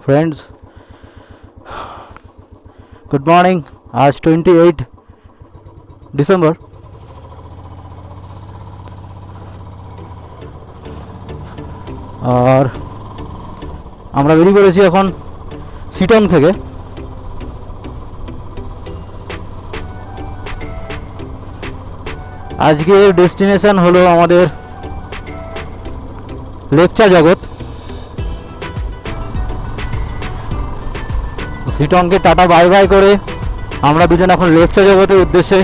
Friends, good morning. आज 28 December. और আমরা বেরিয়ে পড়েছি এখন সিটং থেকে। আজকের ডেস্টিনেশন হলো আমাদের লেপচা জগৎ। সিটংকে টাটা বাই বাই করে আমরা দুজন এখন লেপচা জগতের উদ্দেশ্যে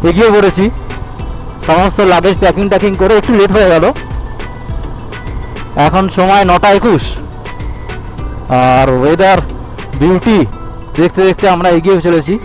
এগিয়ে পড়েছি। সমস্ত লাগেজ প্যাকিং করে একটু লেট হয়ে গেল। এখন সময় 9:21 আর ওয়েদার বিউটি দেখতে দেখতে আমরা এগিয়ে চলেছি।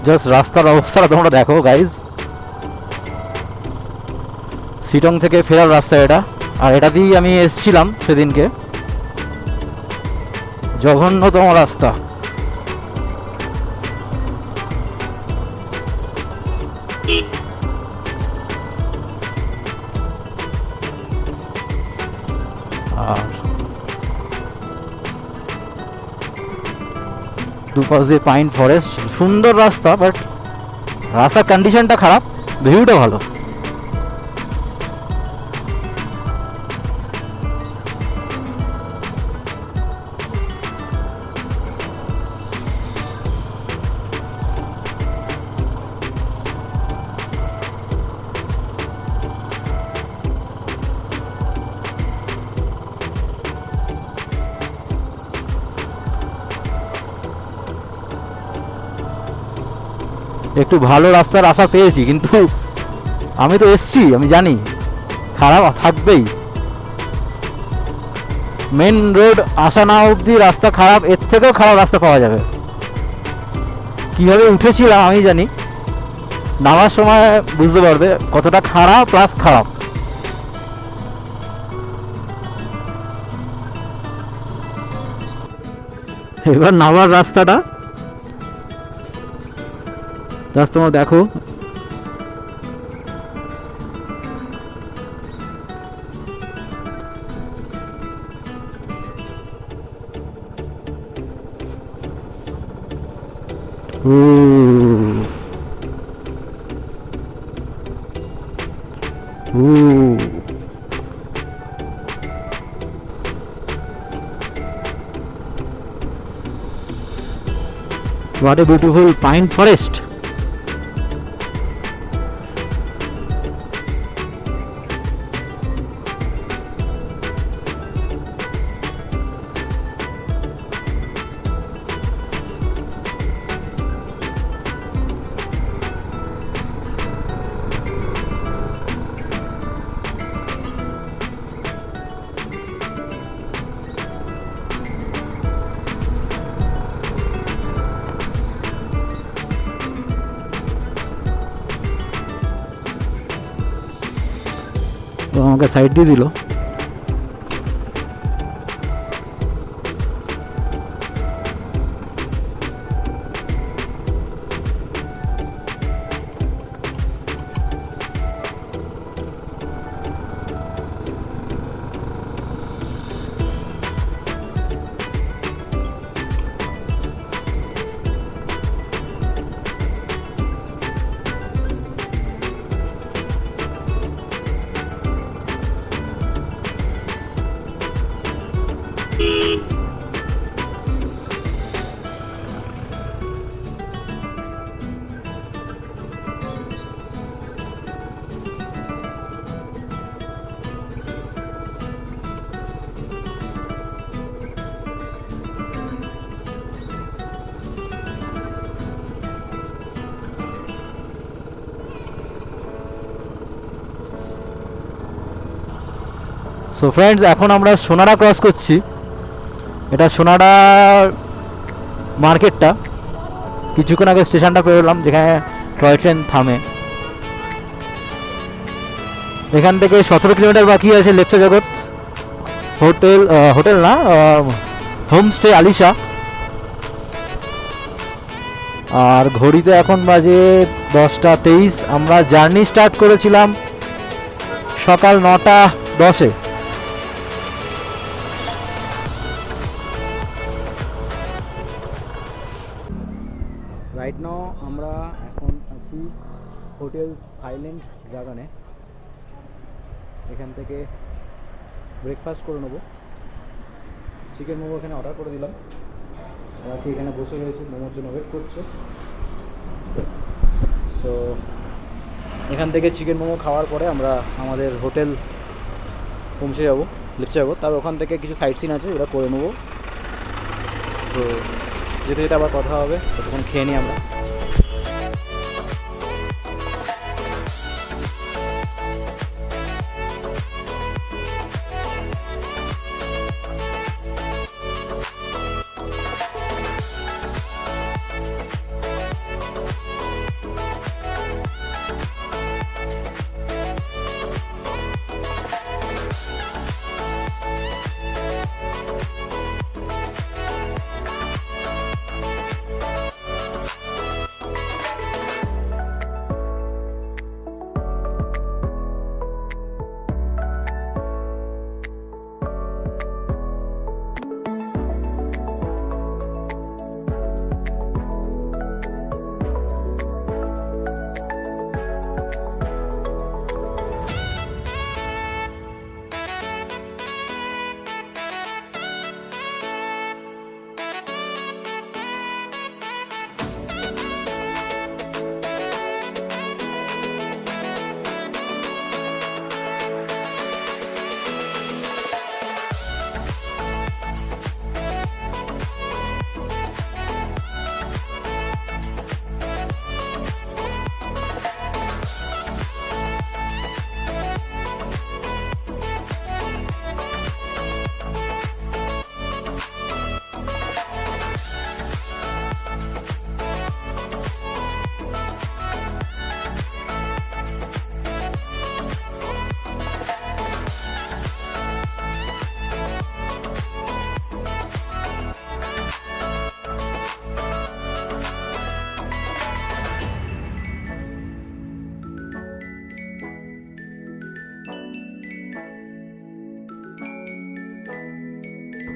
জাস্ট রাস্তার অবস্থাটা তোমরা দেখো গাইজ। সিটং থেকে ফেরার রাস্তা এটা, আর এটা দিয়েই আমি এসছিলাম সেদিনকে। জঘন্যতম রাস্তা। আর দুপাশ দিয়ে পাইন ফরেস্ট, সুন্দর রাস্তা, বাট রাস্তার কন্ডিশনটা খারাপ, ভিউটা ভালো। একটু ভালো রাস্তার আশা পেয়েছি, কিন্তু আমি তো এসছি, আমি জানি খারাপ থাকবেই। মেন রোড আসা না অবধি রাস্তা খারাপ, এর থেকেও খারাপ রাস্তা পাওয়া যাবে। কীভাবে উঠেছিলাম আমি জানি, নামার সময় বুঝতে পারবে কতটা খারাপ প্লাস খারাপ। এবার নামার রাস্তাটা জাস্ট তোমরা দেখো। What a beautiful pine forest. তো আমাকে সাইড দিয়ে দিল। সো ফ্রেন্ডস, এখন আমরা সোনারা ক্রস করছি। এটা সোনারা মার্কেটটা, কিছুক্ষণ আগে স্টেশনটা পেরোলাম যেখানে টয় ট্রেন থামে। এখান থেকে 17 কিলোমিটার বাকি আছে লেপচা জগৎ হোটেল, হোটেল না, হোমস্টে আলিশা। আর ঘড়িতে এখন বাজে 10টা 23। আমরা জার্নি স্টার্ট করেছিলাম সকাল 9টা 10-এ। রাইট নাও আমরা এখন আছি হোটেল সাইলেন্ট ড্রাগনে। এখান থেকে ব্রেকফাস্ট করে নেবো। চিকেন মোমো এখানে অর্ডার করে দিলাম। রাখি এখানে বসে রয়েছে, মোমোর জন্য ওয়েট করছে। সো এখান থেকে চিকেন মোমো খাওয়ার পরে আমরা আমাদের হোটেল পৌঁছে যাবো, লেপচা যাবো। তবে ওখান থেকে কিছু সাইট সিন আছে, ওটা করে নেবো। তো যেতে যেতে আবার কথা হবে, ততক্ষণ খেয়ে নিই আমরা।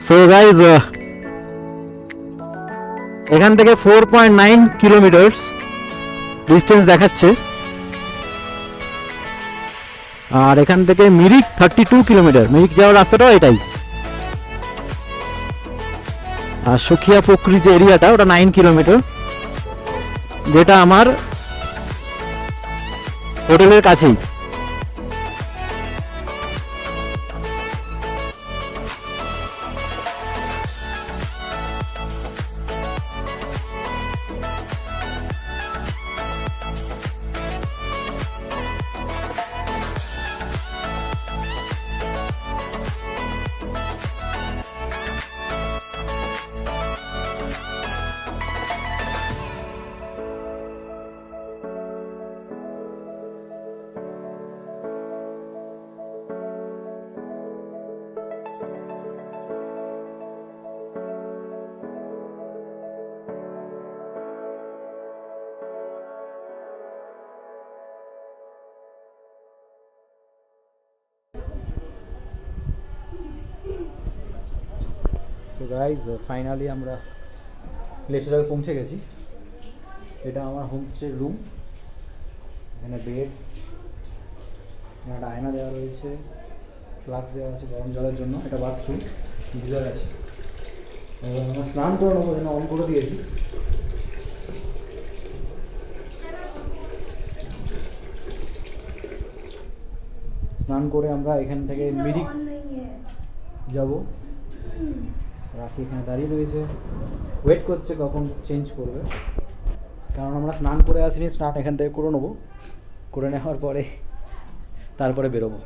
সো গাইজ, এখান থেকে 4.9 কিলোমিটার ডিস্টেন্স দেখাচ্ছে। আর এখান থেকে মিরিক 32 কিলোমিটার। মিরিক যাওয়ার রাস্তাটাও এটাই। আর সুখিয়া পুকুরি যে এরিয়াটা, ওটা 9 কিলোমিটার, যেটা আমার হোটেলের কাছেই। সো গাইজ, ফাইনালি আমরা লেপচায় পৌঁছে গেছি। এটা আমার হোমস্টে রুম। এখানে বেড, এখানে একটা আয়না দেওয়া রয়েছে, ফ্লাক্স দেওয়া আছে গরম জলের জন্য। এটা বাথরুম, গিজার আছে। আমরা স্নান করে নেবো, জন্য অন করে দিয়েছি। স্নান করে আমরা এখান থেকে মিরিক যাব। রাখি এখানে দাঁড়িয়ে রয়েছে, ওয়েট করছে কখন চেঞ্জ করবে, কারণ আমরা স্নান করে আসিনি। স্নান এখান থেকে করে নেবো, করে নেওয়ার পরে তারপরে বেরোবো।